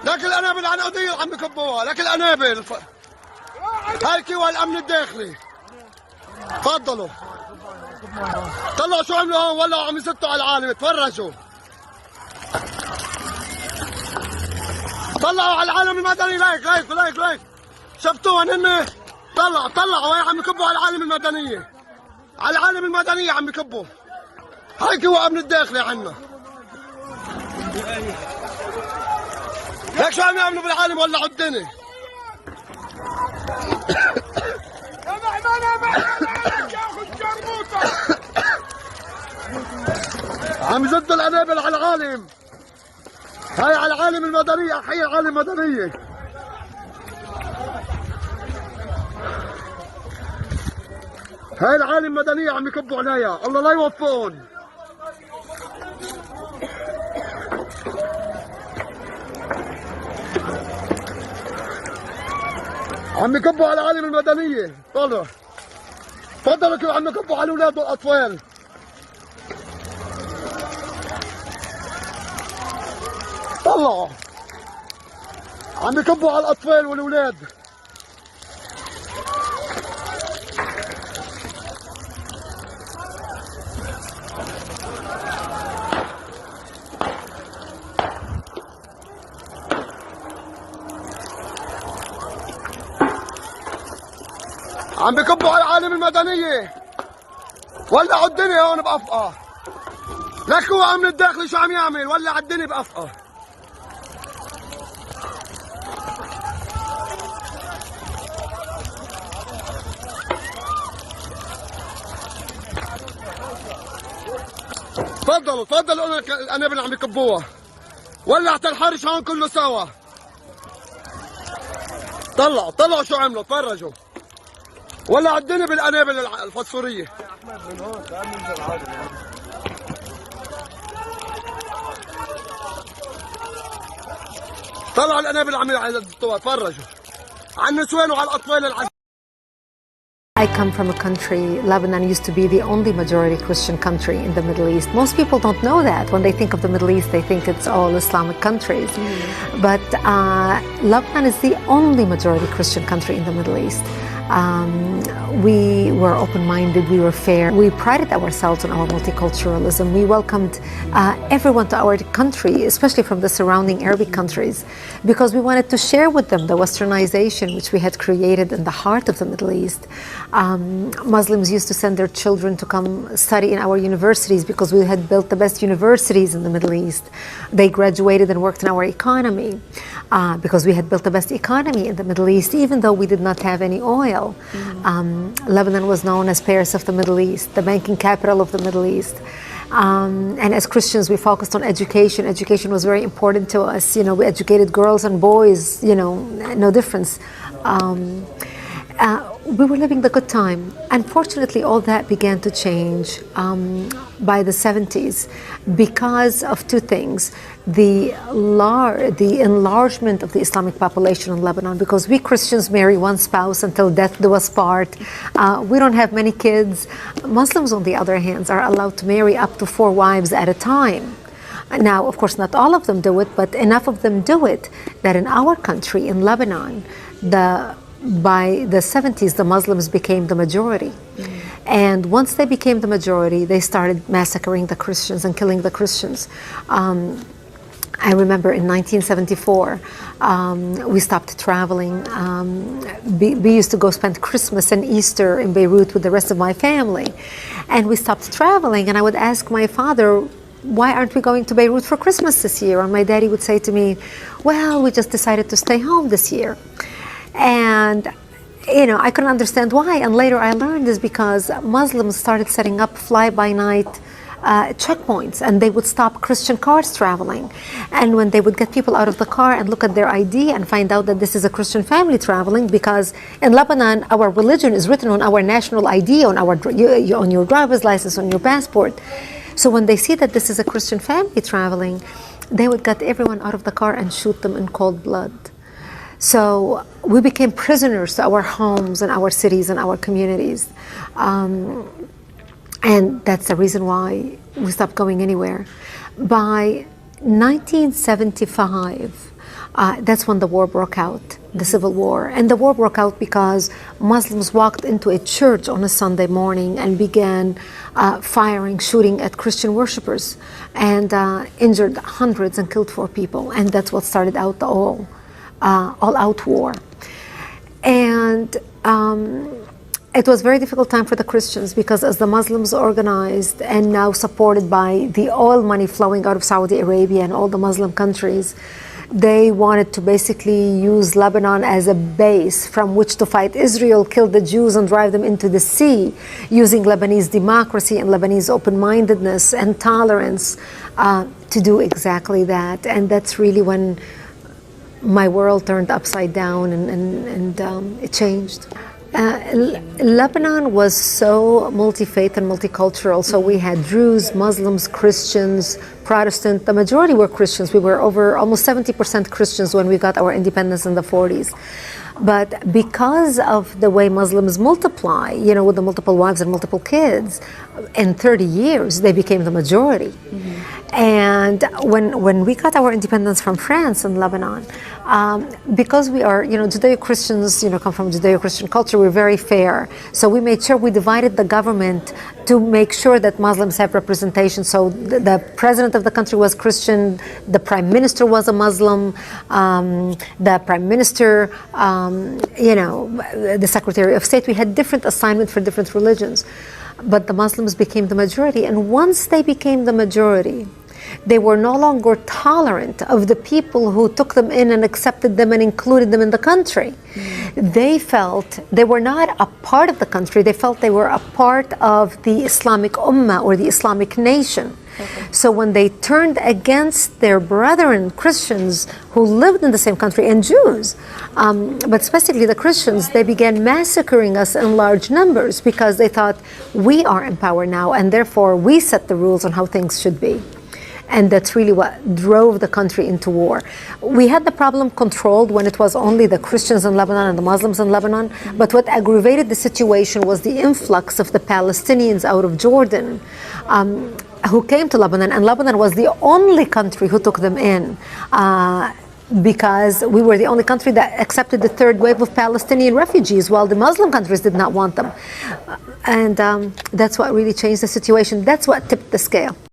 لك القنابل العنقودية عم بكبوها، لك القنابل هاي كيوا الأمن الداخلي. تفضلوا طلعوا شو عملوا هون، ولعوا عم يسطوا على العالم. تفرجوا طلعوا على العالم المدني. لايك شفتوهم هن؟ طلعوا هي عم يكبوا على العالم المدنية، على العالم المدنية عم يكبوا. هاي كيوا أمن الداخلي عنا. ليك شو عم يعملوا بالعالم؟ ولعوا الدنيا. عم يزدوا القنابل على العالم. هاي على العالم المدنية، حي العالم المدنية. هاي العالم المدنية عم يكبوا عليها، الله لا يوفقهم. عم يكبوا على العالم المدنية. تفضلوا كيف عم يكبوا على الأولاد والأطفال. طلعوا عم يكبوا على الأطفال والأولاد. عم بكبوا على العالم المدنية. ولعوا الدنيا هون بأفقة. لك هو أمن الداخلي شو عم يعمل؟ ولع الدنيا بأفقة. تفضلوا القنابل عم يكبوها. ولعت الحرش هون كله سوا. طلعوا شو عملوا. تفرجوا ولع الدنيا بالقنابل الفسفورية. طلعوا القنابل عم يزدوها. تفرجوا على النسوان وعلى الأطفال. I come from a country, Lebanon used to be the only majority Christian country in the Middle East. Most people don't know that. When they think of the Middle East, they think it's all Islamic countries. But Lebanon is the only majority Christian country in the Middle East. We were open-minded, we were fair. We prided ourselves on our multiculturalism. We welcomed everyone to our country, especially from the surrounding Arabic countries, because we wanted to share with them the westernization which we had created in the heart of the Middle East. Muslims used to send their children to come study in our universities because we had built the best universities in the Middle East. They graduated and worked in our economy because we had built the best economy in the Middle East, even though we did not have any oil. Lebanon was known as Paris of the Middle East, the banking capital of the Middle East. And as Christians, we focused on education. Education was very important to us. You know, we educated girls and boys, you know, no difference. We were living the good time. Unfortunately, all that began to change by the 70s because of two things. The enlargement of the Islamic population in Lebanon, because we Christians marry one spouse until death do us part. We don't have many kids. Muslims, on the other hand, are allowed to marry up to 4 wives at a time. Now, of course, not all of them do it, but enough of them do it that in our country, in Lebanon, by the 70s, the Muslims became the majority. And once they became the majority, they started massacring the Christians and killing the Christians. I remember in 1974, we stopped traveling. We used to go spend Christmas and Easter in Beirut with the rest of my family. And we stopped traveling, and I would ask my father, why aren't we going to Beirut for Christmas this year? And my daddy would say to me, well, we just decided to stay home this year. And you know, I couldn't understand why. And later I learned is because Muslims started setting up fly-by-night checkpoints, and they would stop Christian cars traveling. And when they would get people out of the car and look at their ID and find out that this is a Christian family traveling, because in Lebanon, our religion is written on our national ID, on your driver's license, on your passport. So when they see that this is a Christian family traveling, they would get everyone out of the car and shoot them in cold blood. So we became prisoners to our homes and our cities and our communities. And that's the reason why we stopped going anywhere. By 1975, that's when the war broke out, the civil war. And the war broke out because Muslims walked into a church on a Sunday morning and began firing, shooting at Christian worshippers, and injured hundreds and killed 4 people. And that's what started out the all-out war. And it was a very difficult time for the Christians, because as the Muslims organized and now supported by the oil money flowing out of Saudi Arabia and all the Muslim countries, they wanted to basically use Lebanon as a base from which to fight Israel, kill the Jews and drive them into the sea, using Lebanese democracy and Lebanese open-mindedness and tolerance to do exactly that. And that's really when my world turned upside down and it changed. Lebanon was so multi-faith and multicultural. So we had Druze, Muslims, Christians, Protestant. The majority were Christians. We were over almost 70% Christians when we got our independence in the 40s. But because of the way Muslims multiply, you know, with the multiple wives and multiple kids, in 30 years, they became the majority. And when we got our independence from France and Lebanon, because we are, Judeo-Christians, come from Judeo-Christian culture, we're very fair. So we made sure we divided the government to make sure that Muslims have representation. So the president of the country was Christian, the prime minister was a Muslim, the prime minister, the secretary of state. We had different assignments for different religions. But the Muslims became the majority. And once they became the majority, they were no longer tolerant of the people who took them in and accepted them and included them in the country. They felt they were not a part of the country. They felt they were a part of the Islamic Ummah or the Islamic nation. So when they turned against their brethren Christians who lived in the same country, and Jews, but specifically the Christians, they began massacring us in large numbers because they thought we are in power now and therefore we set the rules on how things should be. And that's really what drove the country into war. We had the problem controlled when it was only the Christians in Lebanon and the Muslims in Lebanon. But what aggravated the situation was the influx of the Palestinians out of Jordan who came to Lebanon. And Lebanon was the only country who took them in because we were the only country that accepted the third wave of Palestinian refugees, while the Muslim countries did not want them. And that's what really changed the situation. That's what tipped the scale.